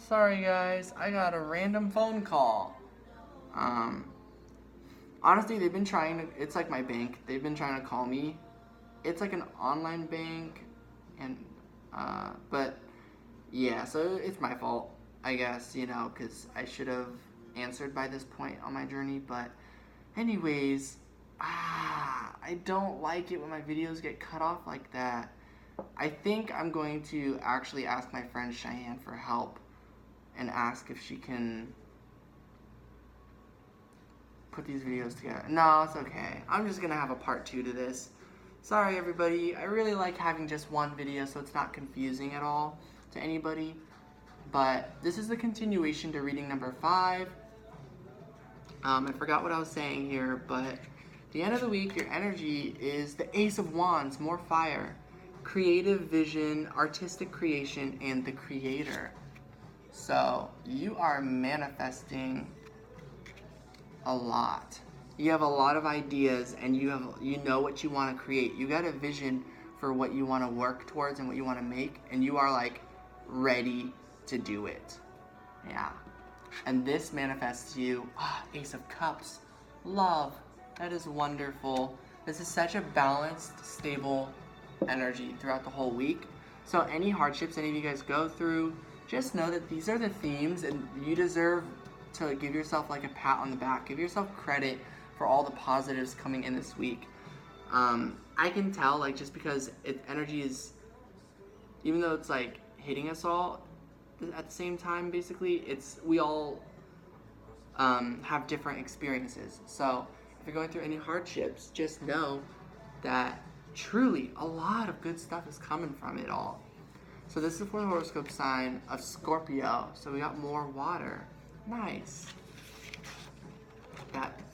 Sorry guys, I got a random phone call. Honestly, they've been trying to, it's like my bank, they've been trying to call me. It's like an online bank, and, but, yeah, so it's my fault, I guess, you know, because I should have answered by this point on my journey, but anyways, I don't like it when my videos get cut off like that. I think I'm going to actually ask my friend Cheyenne for help and ask if she can put these videos together. No, it's okay. I'm just gonna have a part 2 to this. Sorry everybody, I really like having just one video so it's not confusing at all to anybody. But this is the continuation to reading number 5. I forgot what I was saying here, but at the end of the week, your energy is the Ace of Wands, more fire, creative vision, artistic creation, and the creator. So you are manifesting a lot. You have a lot of ideas, and you know what you want to create. You got a vision for what you want to work towards and what you want to make, and you are like ready to do it. Yeah. And this manifests you, Ace of Cups, love. That is wonderful. This is such a balanced, stable energy throughout the whole week. So any hardships any of you guys go through, just know that these are the themes, and you deserve to give yourself like a pat on the back. Give yourself credit for all the positives coming in this week. I can tell, like, just because energy is, even though it's like hitting us all at the same time, basically, we all have different experiences. So if you're going through any hardships, just know that truly a lot of good stuff is coming from it all. So this is for the horoscope sign of Scorpio. So we got more water. Nice.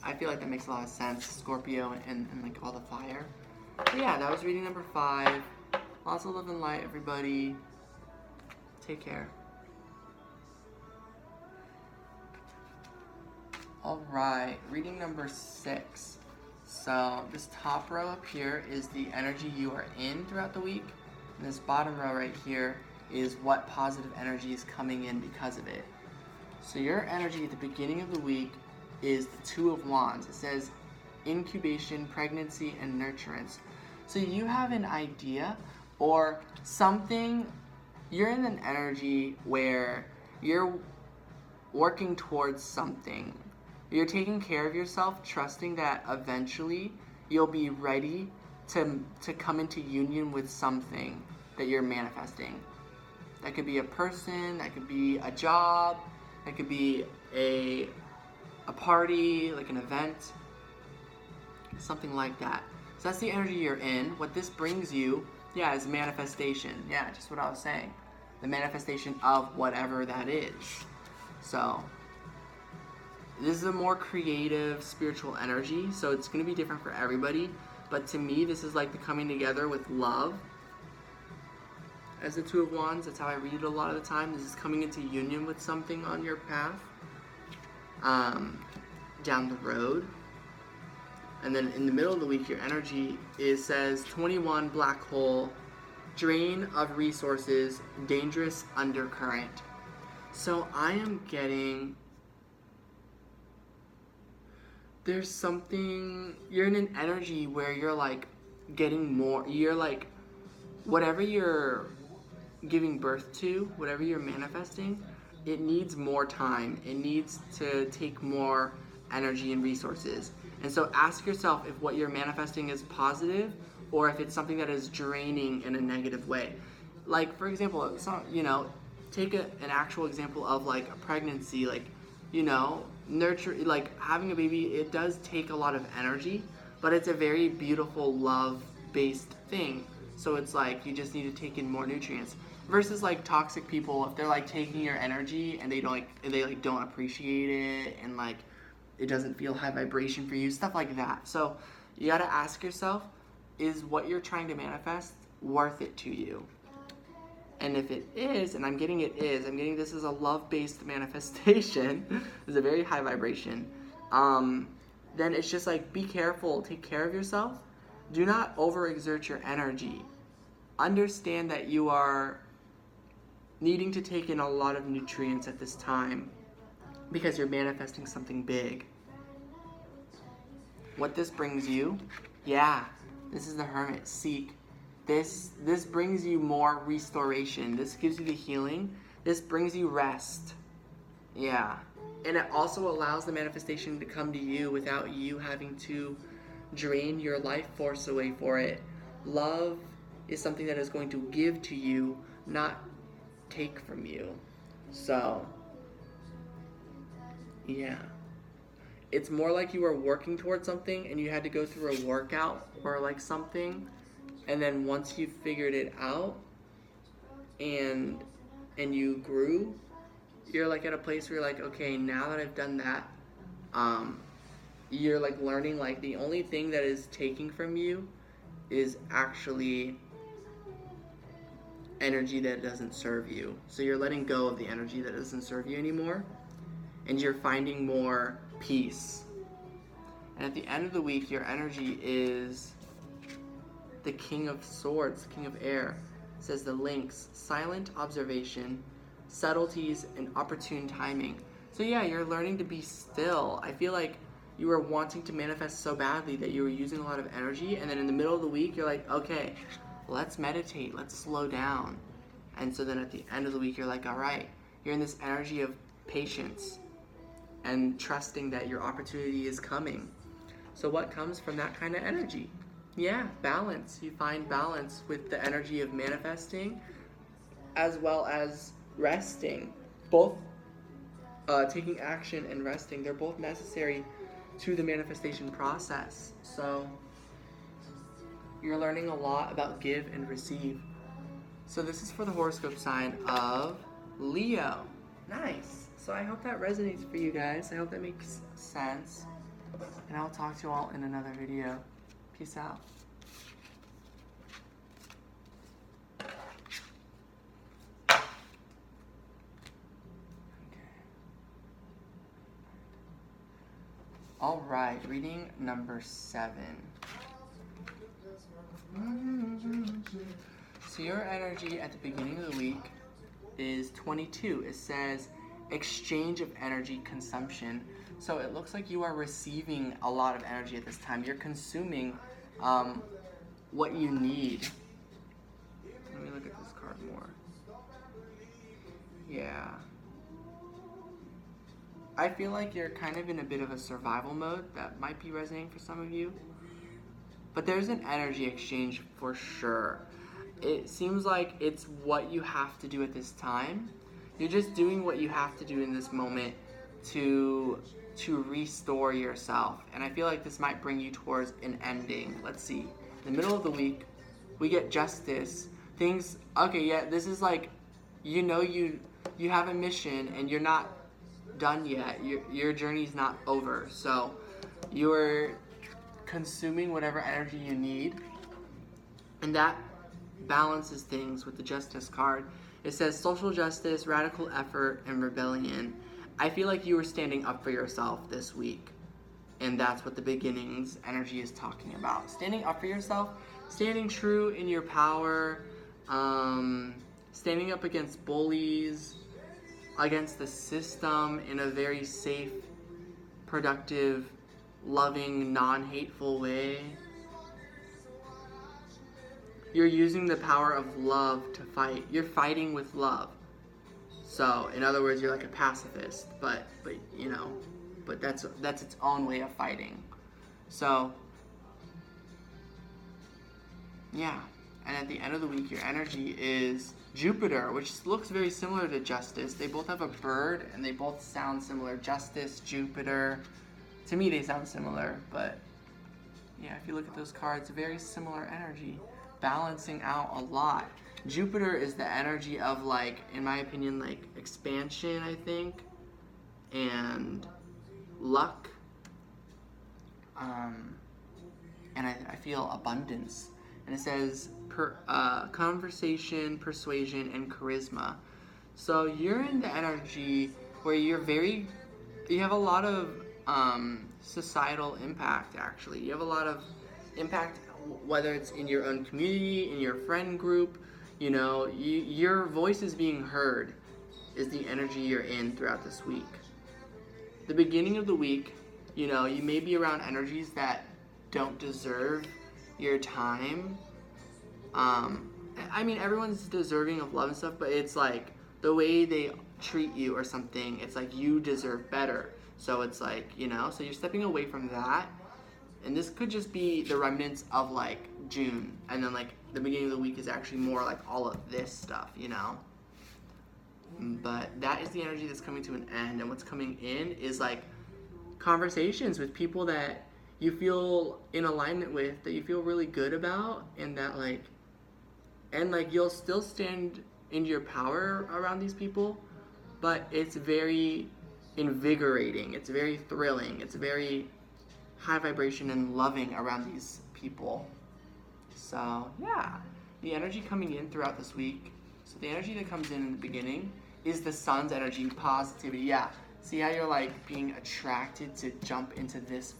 I feel like that makes a lot of sense. Scorpio and like all the fire. But yeah, that was reading number 5. Lots of love and light, everybody. Take care. Alright, reading number 6. So this top row up here is the energy you are in throughout the week. And this bottom row right here is what positive energy is coming in because of it. So your energy at the beginning of the week is the 2 of Wands. It says incubation, pregnancy, and nurturance. So you have an idea or something, you're in an energy where you're working towards something. You're taking care of yourself, trusting that eventually you'll be ready to come into union with something that you're manifesting. That could be a person, that could be a job, that could be a party, like an event, something like that. So that's the energy you're in. What this brings you, is manifestation. Yeah, just what I was saying. The manifestation of whatever that is. So this is a more creative, spiritual energy, so it's going to be different for everybody. But to me, this is like the coming together with love. As the 2 of Wands, that's how I read it a lot of the time. This is coming into union with something on your path. Down the road. And then in the middle of the week, your energy says 21 black hole, drain of resources, dangerous undercurrent. So I am getting, there's something, you're in an energy where you're like getting more, you're like, whatever you're giving birth to, whatever you're manifesting, it needs more time. It needs to take more energy and resources. And so ask yourself if what you're manifesting is positive or if it's something that is draining in a negative way. Like, for example, take an actual example of like a pregnancy, like, nurture, like having a baby, it does take a lot of energy, but it's a very beautiful love-based thing. So it's like you just need to take in more nutrients. Versus like toxic people, if they're like taking your energy and they don't appreciate it, and like it doesn't feel high vibration for you, stuff like that. So you gotta ask yourself, is what you're trying to manifest worth it to you? And if it is, and I'm getting this is a love-based manifestation, it's a very high vibration, then it's just like, be careful, take care of yourself. Do not overexert your energy. Understand that you are needing to take in a lot of nutrients at this time because you're manifesting something big. What this brings you, yeah, this is the Hermit. Seek. This brings you more restoration. This gives you the healing. This brings you rest. Yeah. And it also allows the manifestation to come to you without you having to drain your life force away for it. Love is something that is going to give to you, not take from you. So, yeah. It's more like you were working towards something and you had to go through a workout or like something, and then once you figured it out and you grew, you're like at a place where you're like, okay, now that I've done that, you're like learning like the only thing that is taking from you is actually energy that doesn't serve you. So you're letting go of the energy that doesn't serve you anymore, and you're finding more peace. And at the end of the week, your energy is the King of Swords, the King of Air. It says the links, silent observation, subtleties, and opportune timing. So yeah, you're learning to be still. I feel like you were wanting to manifest so badly that you were using a lot of energy, and then in the middle of the week, you're like, okay, let's meditate, let's slow down. And so then at the end of the week, you're like, all right, you're in this energy of patience and trusting that your opportunity is coming. So what comes from that kind of energy? Yeah, balance. You find balance with the energy of manifesting as well as resting. Both taking action and resting, they're both necessary to the manifestation process. So you're learning a lot about give and receive. So this is for the horoscope sign of Leo. Nice. So I hope that resonates for you guys. I hope that makes sense. And I'll talk to you all in another video. Peace out. All right, reading number 7. So your energy at the beginning of the week is 22. It says exchange of energy consumption. So it looks like you are receiving a lot of energy at this time. You're consuming what you need. Let me look at this card more. Yeah. I feel like you're kind of in a bit of a survival mode. That might be resonating for some of you. But there's an energy exchange for sure. It seems like it's what you have to do at this time. You're just doing what you have to do in this moment to restore yourself. And I feel like this might bring you towards an ending. Let's see. In the middle of the week, we get justice. Things, okay, yeah, this is like, you know, you have a mission and you're not done yet. Your journey's not over. So you're consuming whatever energy you need, and that balances things with the justice card. It says social justice, radical effort, and rebellion. I feel like you were standing up for yourself this week, and that's what the beginnings energy is talking about. Standing up for yourself, standing true in your power, standing up against bullies, against the system in a very safe, productive, loving, non-hateful way. You're using the power of love to fight. You're fighting with love. So, in other words, you're like a pacifist, but you know, but that's its own way of fighting. So, yeah. And at the end of the week, your energy is Jupiter, which looks very similar to Justice. They both have a bird, and they both sound similar. Justice, Jupiter. To me, they sound similar, but yeah, if you look at those cards, very similar energy, balancing out a lot. Jupiter is the energy of, like, in my opinion, like expansion, I think, and luck, and I feel abundance. And it says conversation, persuasion, and charisma. So you're in the energy where you have a lot of societal impact, actually. You have a lot of impact, whether it's in your own community, in your friend group. You know, your voice is being heard is the energy you're in throughout this week. The beginning of the week, you know, you may be around energies that don't deserve your time. I mean, everyone's deserving of love and stuff, but it's like the way they treat you or something, it's like you deserve better. So it's like, you know, so you're stepping away from that. And this could just be the remnants of like June. And then like the beginning of the week is actually more like all of this stuff, you know? But that is the energy that's coming to an end. And what's coming in is like conversations with people that you feel in alignment with, that you feel really good about, and that like, and like you'll still stand into your power around these people, but it's very invigorating, it's very thrilling, it's very high vibration and loving around these people. So yeah, the energy coming in throughout this week, so the energy that comes in the beginning is the sun's energy, positivity. Yeah, see how you're like being attracted to jump into this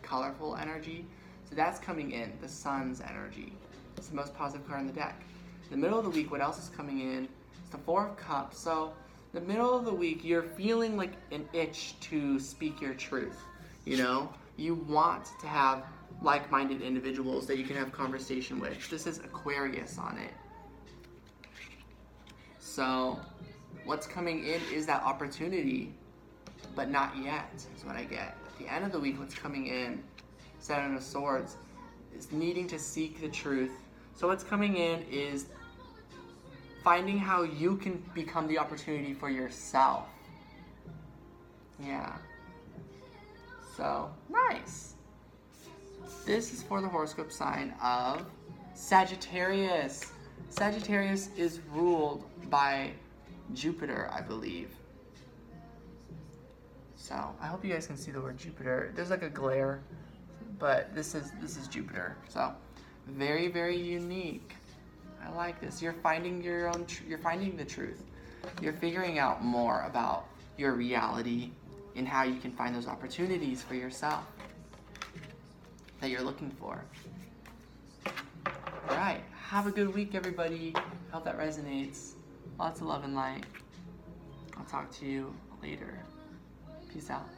colorful energy? So that's coming in, the sun's energy. It's the most positive card in the deck. In the middle of the week, what else is coming in? It's the Four of Cups. So the middle of the week, you're feeling like an itch to speak your truth. You know, you want to have like-minded individuals that you can have conversation with. This is Aquarius on it. So what's coming in is that opportunity, but not yet, is what I get. At the end of the week, what's coming in, Seven of Swords, is needing to seek the truth. So what's coming in is finding how you can become the opportunity for yourself. Yeah. So, nice. This is for the horoscope sign of Sagittarius. Sagittarius is ruled by Jupiter, I believe. So, I hope you guys can see the word Jupiter. There's like a glare, but this is Jupiter. So, very, very unique. I like this. You're finding your own. You're finding the truth. You're figuring out more about your reality and how you can find those opportunities for yourself that you're looking for. All right. Have a good week, everybody. Hope that resonates. Lots of love and light. I'll talk to you later. Peace out.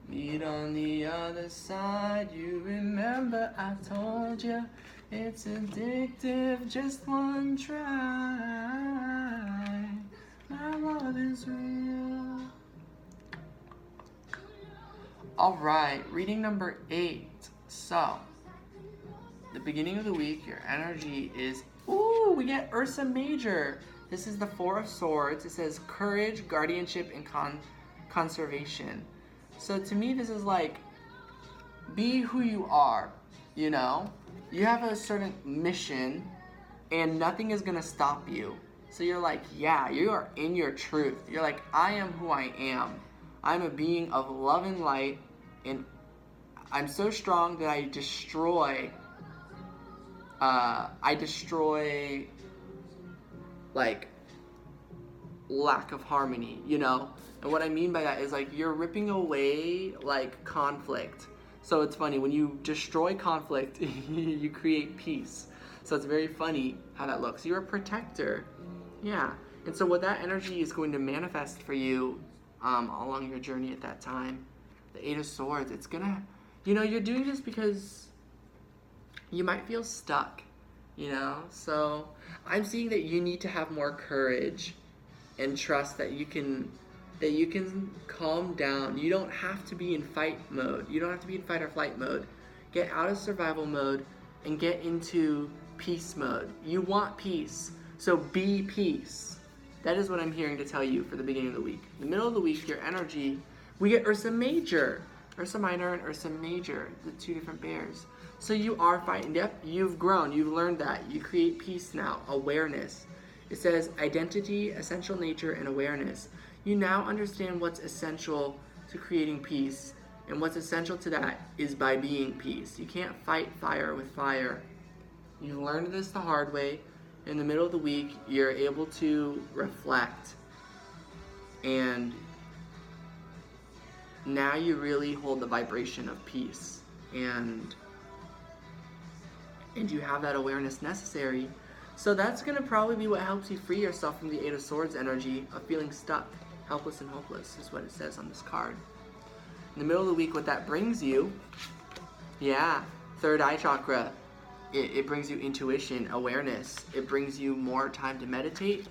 Meet on the other side. You remember I told you it's addictive, just one try. My love is real. Alright, reading number 8. So, the beginning of the week, your energy is, ooh, we get Ursa Major. This is the Four of Swords. It says courage, guardianship, and conservation. So to me, this is like, be who you are, you know? You have a certain mission, and nothing is gonna stop you. So you're like, yeah, you are in your truth. You're like, I am who I am. I'm a being of love and light, and I'm so strong that I destroy, like, lack of harmony, you know? And what I mean by that is like you're ripping away like conflict. So it's funny, when you destroy conflict, you create peace. So it's very funny how that looks. You're a protector. Yeah. And so what that energy is going to manifest for you along your journey at that time, the Eight of Swords, it's gonna, you know, you're doing this because you might feel stuck, you know? So I'm seeing that you need to have more courage and trust that you can calm down. You don't have to be in fight mode. You don't have to be in fight or flight mode. Get out of survival mode and get into peace mode. You want peace, so be peace. That is what I'm hearing to tell you for the beginning of the week. In the middle of the week, your energy, we get Ursa Major. Ursa Minor and Ursa Major, the two different bears. So you are fighting. Yep, you've grown. You've learned that. You create peace now, awareness. It says identity, essential nature, and awareness. You now understand what's essential to creating peace, and what's essential to that is by being peace. You can't fight fire with fire. You learned this the hard way. In the middle of the week, you're able to reflect, and now you really hold the vibration of peace, and you have that awareness necessary So that's going to probably be what helps you free yourself from the Eight of Swords energy of feeling stuck, helpless and hopeless is what it says on this card. In the middle of the week, what that brings you, third eye chakra. It brings you intuition, awareness. It brings you more time to meditate,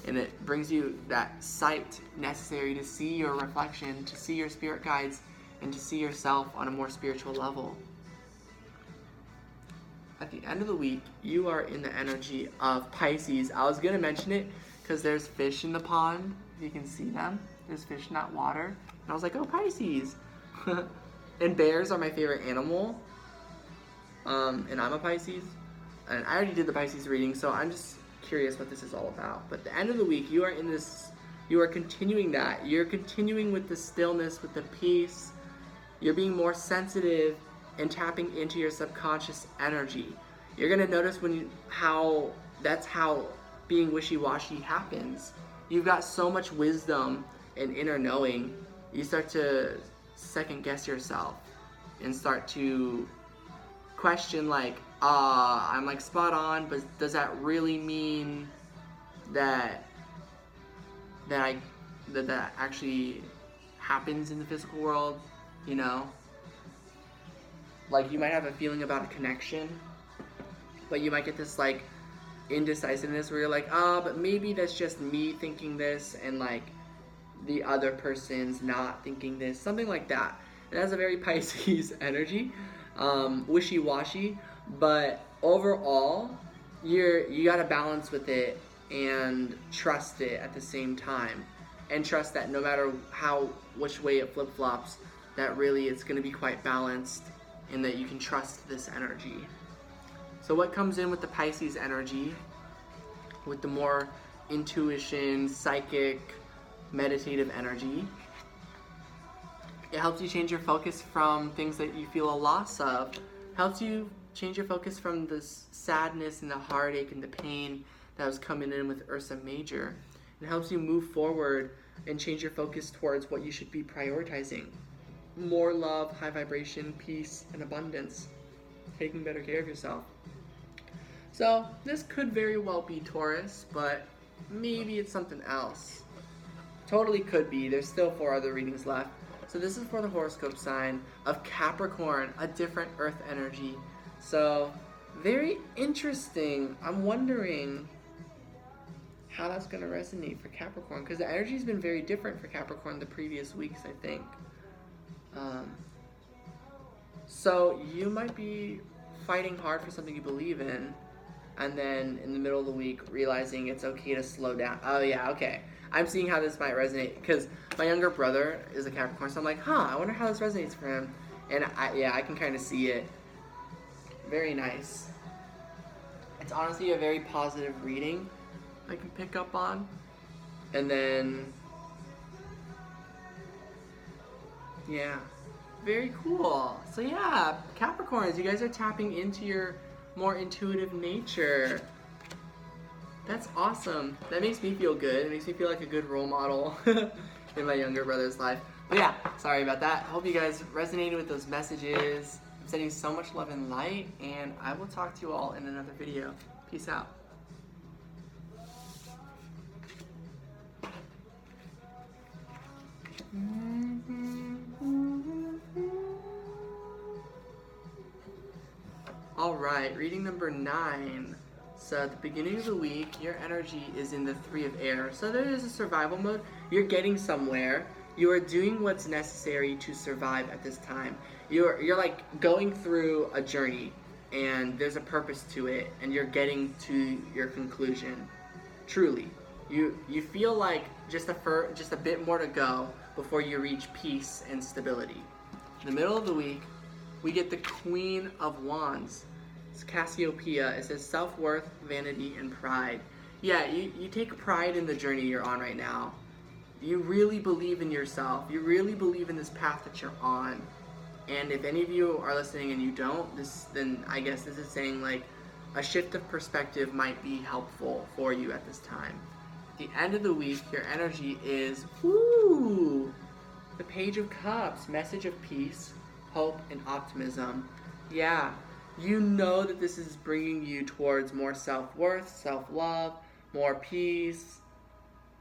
and it brings you that sight necessary to see your reflection, to see your spirit guides, and to see yourself on a more spiritual level. At the end of the week, you are in the energy of Pisces. I was going to mention it because there's fish in the pond. If you can see them. There's fish in that water. And I was like, oh, Pisces. And bears are my favorite animal. And I'm a Pisces. And I already did the Pisces reading, so I'm just curious what this is all about. But at the end of the week, you are continuing that. You're continuing with the stillness, with the peace. You're being more sensitive and tapping into your subconscious energy. You're gonna notice that's how being wishy-washy happens. You've got so much wisdom and inner knowing, you start to second guess yourself and start to question like, I'm like spot on, but does that really mean that actually happens in the physical world, you know? Like, you might have a feeling about a connection, but you might get this, like, indecisiveness where you're like, but maybe that's just me thinking this, and, like, the other person's not thinking this. Something like that. It has a very Pisces energy, wishy-washy, but overall, you gotta balance with it and trust it at the same time. And trust that no matter which way it flip-flops, that really it's gonna be quite balanced, and that you can trust this energy. So what comes in with the Pisces energy, with the more intuition, psychic, meditative energy, it helps you change your focus from things that you feel a loss of. Helps you change your focus from the sadness and the heartache and the pain that was coming in with Ursa Major. It helps you move forward and change your focus towards what you should be prioritizing. More love, high vibration, peace, and abundance. Taking better care of yourself. So, this could very well be Taurus, but maybe it's something else. Totally could be. There's still 4 other readings left. So this is for the horoscope sign of Capricorn, a different earth energy. So, very interesting. I'm wondering how that's going to resonate for Capricorn, because the energy has been very different for Capricorn the previous weeks, I think. So you might be fighting hard for something you believe in, and then in the middle of the week realizing it's okay to slow down. Oh yeah, okay. I'm seeing how this might resonate, because my younger brother is a Capricorn, so I'm like, I wonder how this resonates for him. And I can kind of see it. Very nice. It's honestly a very positive reading I can pick up on. And then, yeah, very cool. So yeah, Capricorns, you guys are tapping into your more intuitive nature. That's awesome. That makes me feel good. It makes me feel like a good role model in my younger brother's life. But yeah, sorry about that. Hope you guys resonated with those messages. I'm sending so much love and light, and I will talk to you all in another video. Peace out. Alright, reading number 9. So at the beginning of the week, your energy is in the 3 of air. So there is a survival mode. You're getting somewhere. You are doing what's necessary to survive at this time. You're like going through a journey, and there's a purpose to it, and you're getting to your conclusion. Truly. You feel like just a bit more to go before you reach peace and stability. In the middle of the week, we get the Queen of Wands. It's Cassiopeia. It says self-worth, vanity, and pride. Yeah, you take pride in the journey you're on right now. You really believe in yourself. You really believe in this path that you're on. And if any of you are listening and you don't, then I guess this is saying like a shift of perspective might be helpful for you at this time. At the end of the week, your energy is, the Page of Cups, message of peace, hope, and optimism. Yeah, You know that this is bringing you towards more self-worth, self-love, more peace,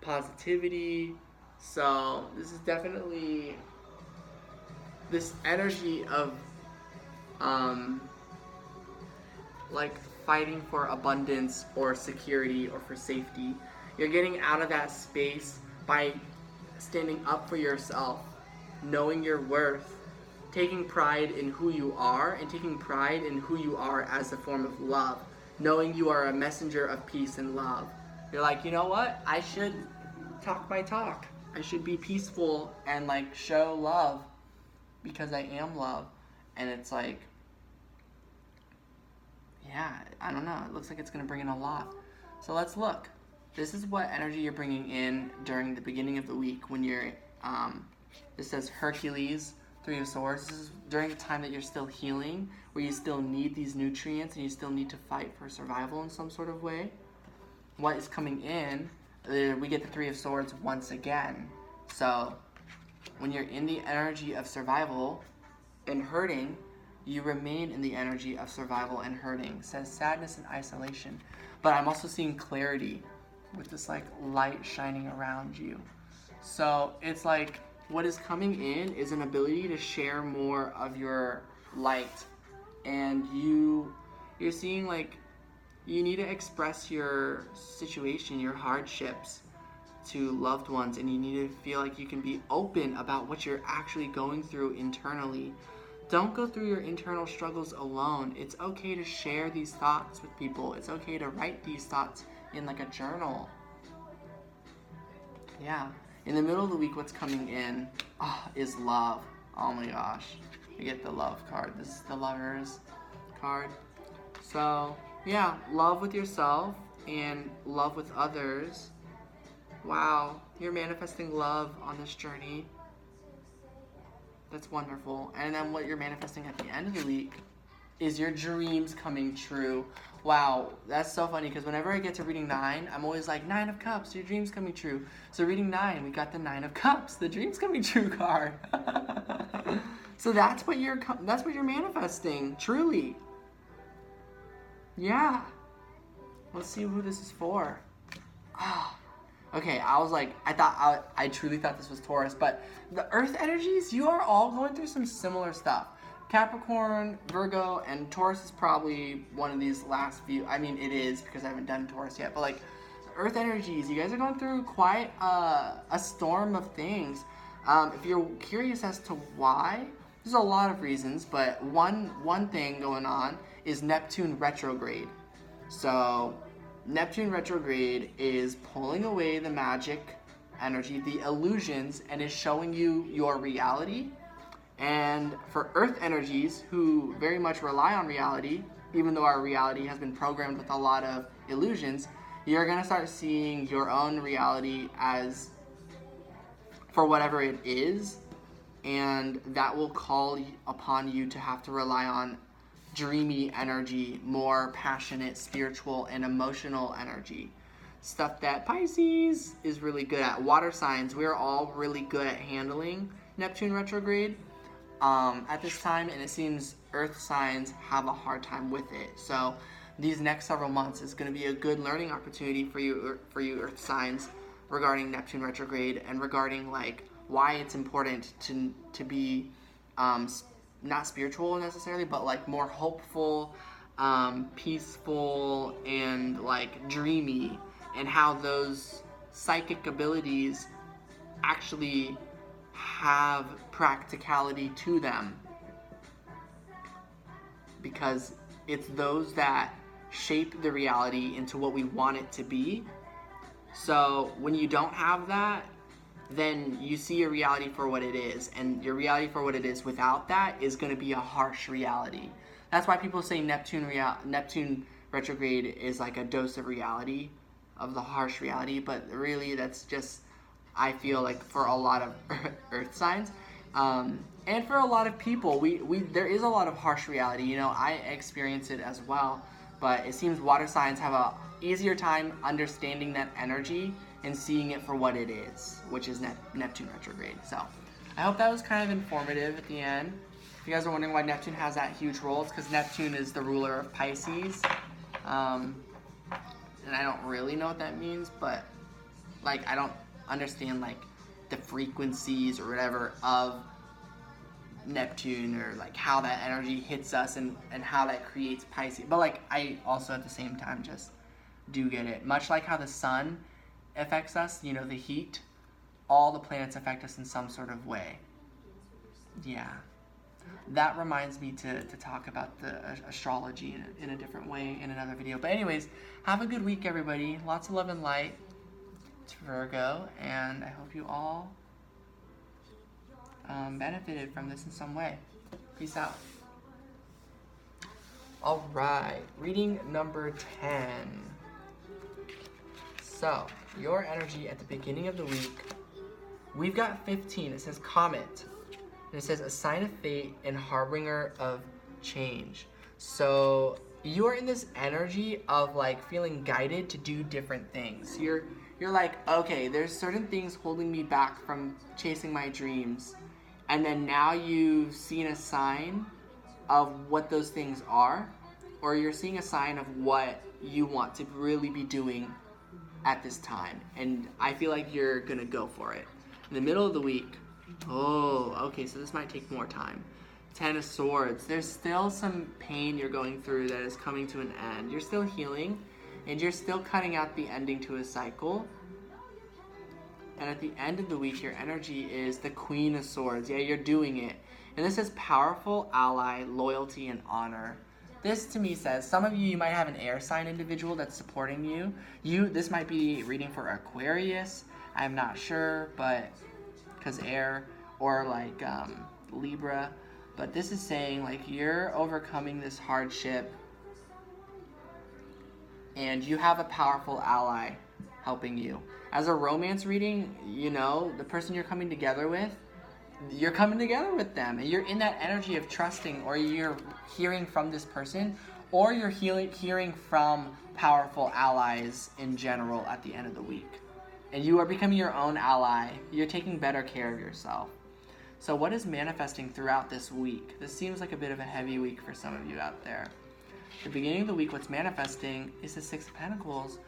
positivity. So this is definitely this energy of like fighting for abundance or security or for safety. You're getting out of that space by standing up for yourself, knowing your worth, taking pride in who you are, and taking pride in who you are as a form of love, knowing you are a messenger of peace and love. You're like, you know what? I should talk my talk. I should be peaceful and like show love because I am love. And it's like, yeah, I don't know. It looks like it's going to bring in a lot. So let's look. This is what energy you're bringing in during the beginning of the week when you're, this says Hercules, Three of Swords. This is during the time that you're still healing, where you still need these nutrients and you still need to fight for survival in some sort of way. What is coming in, we get the Three of Swords once again. So when you're in the energy of survival and hurting, you remain in the energy of survival and hurting. It says sadness and isolation. But I'm also seeing clarity with this like light shining around you. So it's like what is coming in is an ability to share more of your light. And you're seeing like you need to express your situation, your hardships to loved ones, and you need to feel like you can be open about what you're actually going through internally. Don't go through your internal struggles alone. It's okay to share these thoughts with people. It's okay to write these thoughts in like a journal. Yeah. In the middle of the week, what's coming in is love. Oh my gosh. You get the love card. This is the Lovers card. So, yeah, love with yourself and love with others. Wow. You're manifesting love on this journey. That's wonderful. And then what you're manifesting at the end of the week is your dreams coming true. Wow, that's so funny because whenever I get to reading 9, I'm always like, 9 of Cups, your dreams coming true. So reading 9, we got the 9 of Cups, the dreams coming true card. So that's what you're manifesting, truly. Yeah. Let's see who this is for. Okay, I truly thought this was Taurus, but the Earth energies, you are all going through some similar stuff. Capricorn, Virgo, and Taurus is probably one of these last few. I mean, it is because I haven't done Taurus yet, but like Earth energies, you guys are going through quite a storm of things. If you're curious as to why, there's a lot of reasons, but one thing going on is Neptune retrograde. So Neptune retrograde is pulling away the magic energy, the illusions, and is showing you your reality. And for Earth energies who very much rely on reality, even though our reality has been programmed with a lot of illusions, you're going to start seeing your own reality as for whatever it is, and that will call upon you to have to rely on dreamy energy, more passionate, spiritual, and emotional energy. Stuff that Pisces is really good at. Water signs, we're all really good at handling Neptune retrograde at this time, and it seems Earth signs have a hard time with it. So these next several months is going to be a good learning opportunity for you Earth signs regarding Neptune retrograde and regarding like why it's important to be not spiritual necessarily, but like more hopeful, peaceful, and like dreamy, and how those psychic abilities actually have practicality to them, because it's those that shape the reality into what we want it to be. So when you don't have that, then you see your reality for what it is, and your reality for what it is without that is going to be a harsh reality. That's why people say Neptune retrograde is like a dose of reality, of the harsh reality, but really that's just, I feel like for a lot of Earth signs, and for a lot of people, there is a lot of harsh reality. You know, I experience it as well, but it seems water signs have a easier time understanding that energy and seeing it for what it is, which is Neptune retrograde. So I hope that was kind of informative at the end. If you guys are wondering why Neptune has that huge role, it's because Neptune is the ruler of Pisces. And I don't really know what that means, but like I don't understand like the frequencies or whatever of Neptune, or like how that energy hits us and how that creates Pisces. But like I also at the same time just do get it. Much like how the sun affects us, you know, the heat, all the planets affect us in some sort of way. Yeah. That reminds me to talk about the astrology in a different way in another video. But anyways, have a good week, everybody. Lots of love and light. It's Virgo, and I hope you all benefited from this in some way. Peace out. All right, reading number 10. So, your energy at the beginning of the week, we've got 15. It says Comet. And it says a sign of fate and harbinger of change. So you are in this energy of like feeling guided to do different things. You're like, okay, there's certain things holding me back from chasing my dreams. And then now you've seen a sign of what those things are, or you're seeing a sign of what you want to really be doing at this time. And I feel like you're gonna go for it. In the middle of the week, oh, okay, so this might take more time. 10 of Swords. There's still some pain you're going through that is coming to an end. You're still healing, and you're still cutting out the ending to a cycle. And at the end of the week, your energy is the Queen of Swords. Yeah, you're doing it. And this is powerful ally, loyalty, and honor. This to me says, some of you might have an air sign individual that's supporting you. This might be reading for Aquarius. I'm not sure, but because air, or like Libra, but this is saying like you're overcoming this hardship and you have a powerful ally helping you. As a romance reading, you know, the person you're coming together with, you're coming together with them and you're in that energy of trusting, or you're hearing from this person, or you're hearing from powerful allies in general at the end of the week. And you are becoming your own ally. You're taking better care of yourself. So what is manifesting throughout this week? This seems like a bit of a heavy week for some of you out there. At the beginning of the week, what's manifesting is the Six of Pentacles,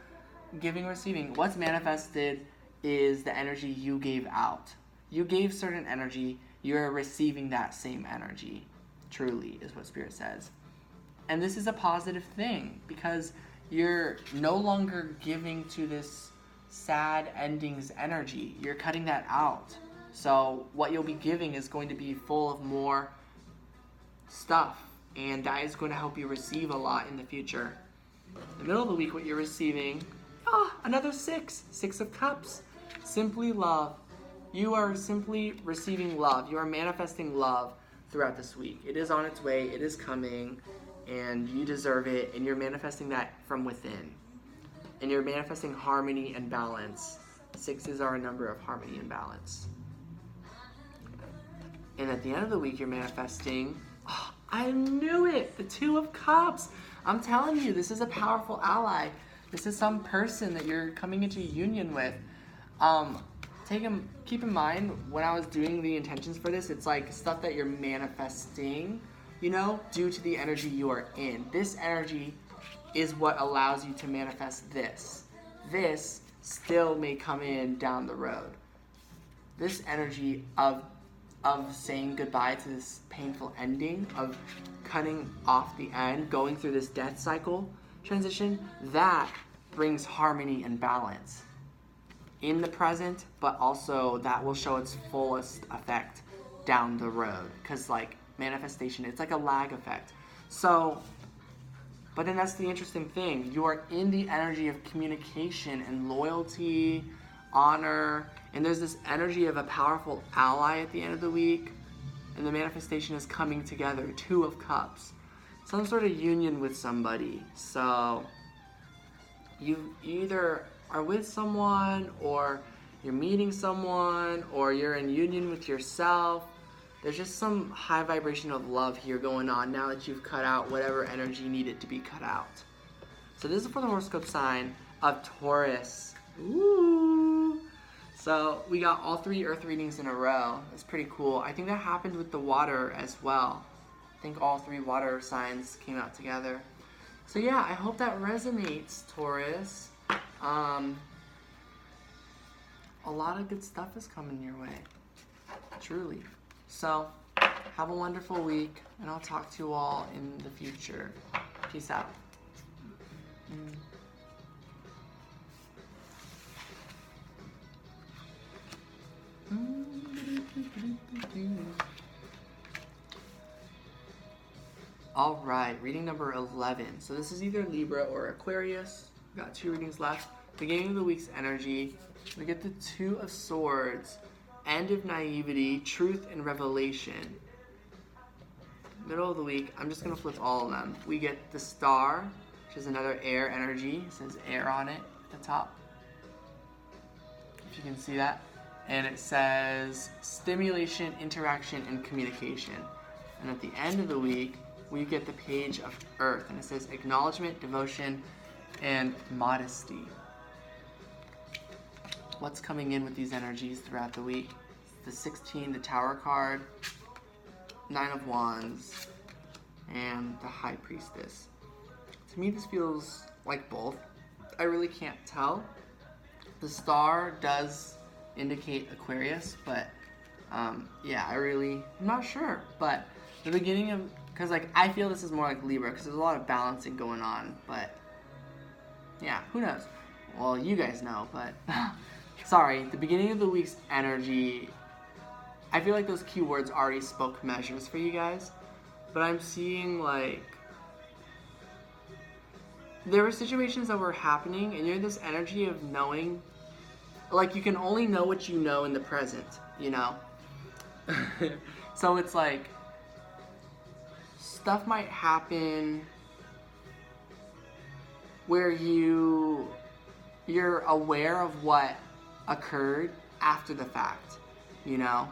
giving, receiving. What's manifested is the energy you gave out. You gave certain energy, you're receiving that same energy. Truly, is what Spirit says. And this is a positive thing, because you're no longer giving to this sad endings energy. You're cutting that out. So what you'll be giving is going to be full of more stuff, and that is going to help you receive a lot in the future. In the middle of the week, what you're receiving, another 6 of Cups. Simply love. You are simply receiving love. You are manifesting love throughout this week. It is on its way, it is coming, and you deserve it, and you're manifesting that from within. And you're manifesting harmony and balance. 6s are a number of harmony and balance. And at the end of the week, you're manifesting, I knew it, the 2 of Cups. I'm telling you, this is a powerful ally. This is some person that you're coming into union with. Keep in mind, when I was doing the intentions for this, it's like stuff that you're manifesting, you know, due to the energy you are in. This energy is what allows you to manifest this. This still may come in down the road. This energy of saying goodbye to this painful ending, of cutting off the end, going through this death cycle transition, that brings harmony and balance in the present, but also that will show its fullest effect down the road. Because like manifestation, it's like a lag effect. So, but then that's the interesting thing. You are in the energy of communication and loyalty, honor, and there's this energy of a powerful ally at the end of the week, and the manifestation is coming together. 2 of Cups. Some sort of union with somebody. So you either are with someone, or you're meeting someone, or you're in union with yourself. There's just some high vibration of love here going on now that you've cut out whatever energy needed to be cut out. So this is for the horoscope sign of Taurus. Ooh. So we got all 3 earth readings in a row. It's pretty cool. I think that happened with the water as well. think all 3 water signs came out together. So yeah, I hope that resonates, Taurus. A lot of good stuff is coming your way, truly. So, have a wonderful week, and I'll talk to you all in the future. Peace out. All right, reading number 11. So this is either Libra or Aquarius. We've got 2 readings left. Beginning of the week's energy, we get the 2 of Swords, end of naivety, truth and revelation. Middle of the week, I'm just going to flip all of them. We get the Star, which is another air energy. It says air on it at the top, if you can see that. And it says stimulation, interaction, and communication. And at the end of the week, we get the Page of Earth, and it says acknowledgement, devotion, and modesty. What's coming in with these energies throughout the week? The 16, the Tower card, 9 of Wands, and the High Priestess. To me, this feels like both. I really can't tell. The Star does indicate Aquarius, but yeah, I'm not sure. But the beginning of, because like I feel this is more like Libra, because there's a lot of balancing going on, but yeah, who knows? Well, you guys know, but sorry, the beginning of the week's energy, I feel like those keywords already spoke measures for you guys, but I'm seeing like there were situations that were happening, and you're this energy of knowing, like you can only know what you know in the present, you know? So it's like stuff might happen where you're aware of what occurred after the fact, you know?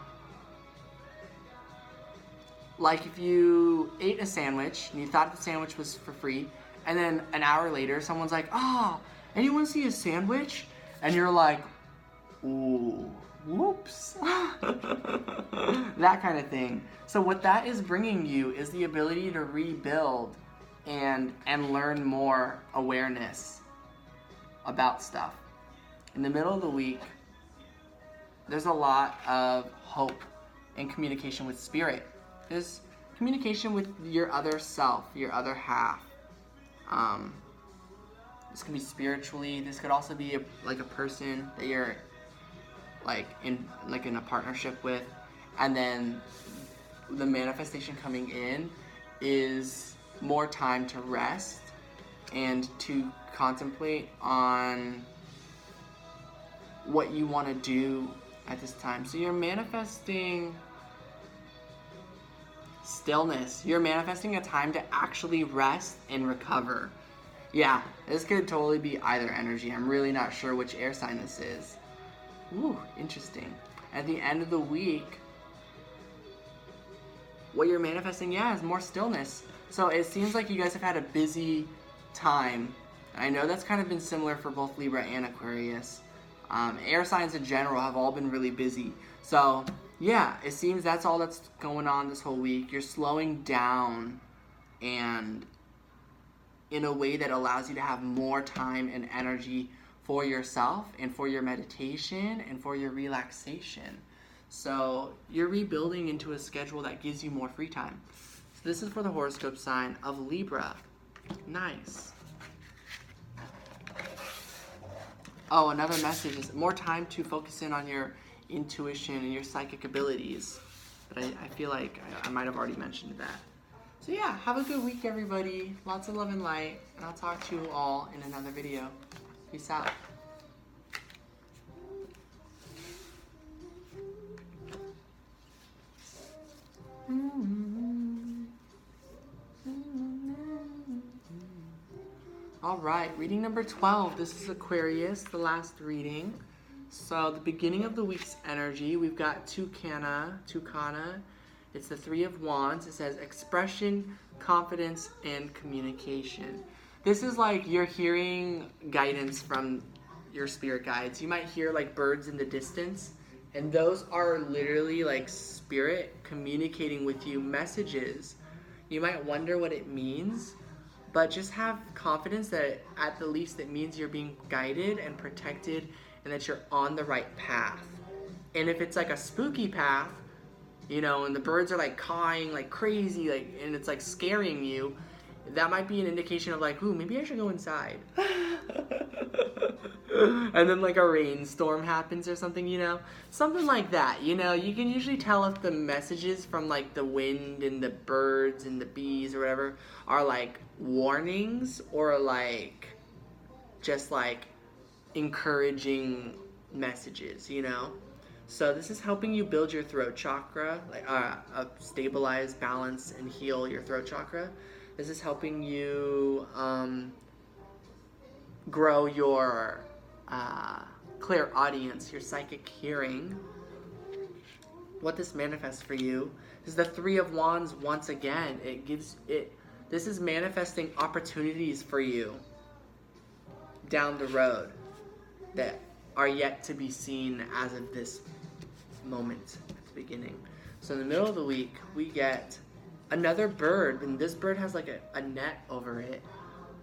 Like if you ate a sandwich and you thought the sandwich was for free, and then an hour later someone's like, "Oh, anyone see a sandwich?" And you're like, "Ooh, whoops." That kind of thing. So what that is bringing you is the ability to rebuild and learn more awareness about stuff. In the middle of the week, there's a lot of hope and communication with spirit. There's communication with your other self, your other half. This can be spiritually. This could also be like a person that you're in a partnership with, and then the manifestation coming in is more time to rest and to contemplate on what you want to do at this time. So you're manifesting stillness. You're manifesting a time to actually rest and recover. Yeah, this could totally be either energy. I'm really not sure which air sign this is. Ooh, interesting. At the end of the week, what you're manifesting, is more stillness. So it seems like you guys have had a busy time. I know that's kind of been similar for both Libra and Aquarius. Air signs in general have all been really busy. So yeah, it seems that's all that's going on this whole week. You're slowing down, and in a way that allows you to have more time and energy for yourself and for your meditation and for your relaxation. So you're rebuilding into a schedule that gives you more free time. So this is for the horoscope sign of Libra. Nice. Oh, another message is more time to focus in on your intuition and your psychic abilities. But I feel like I might have already mentioned that. So yeah, have a good week, everybody. Lots of love and light, and I'll talk to you all in another video. Peace out. All right, reading number 12. This is Aquarius, the last reading. So the beginning of the week's energy, we've got Tucana. It's the 3 of Wands. It says expression, confidence, and communication. This is like you're hearing guidance from your spirit guides. You might hear like birds in the distance, and those are literally like spirit communicating with you messages. You might wonder what it means, but just have confidence that at the least it means you're being guided and protected and that you're on the right path. And if it's like a spooky path, you know, and the birds are like cawing like crazy, like, and it's like scaring you, that might be an indication of like, ooh, maybe I should go inside. And then like a rainstorm happens or something, you know? Something like that, you know? You can usually tell if the messages from like the wind and the birds and the bees or whatever are like warnings or like just like encouraging messages, you know? So this is helping you build your throat chakra, like stabilize, balance, and heal your throat chakra. This is helping you grow your clairaudience, your psychic hearing. What this manifests for you is the Three of Wands once again. This is manifesting opportunities for you down the road that are yet to be seen as of this moment at the beginning. So in the middle of the week, we get another bird, and this bird has like a net over it.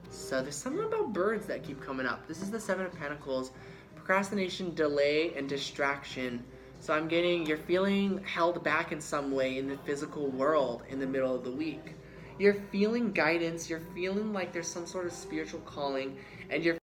So there's something about birds that keep coming up. This is the Seven of Pentacles, procrastination, delay, and distraction. So I'm getting, you're feeling held back in some way in the physical world in the middle of the week. You're feeling guidance, you're feeling like there's some sort of spiritual calling, and you're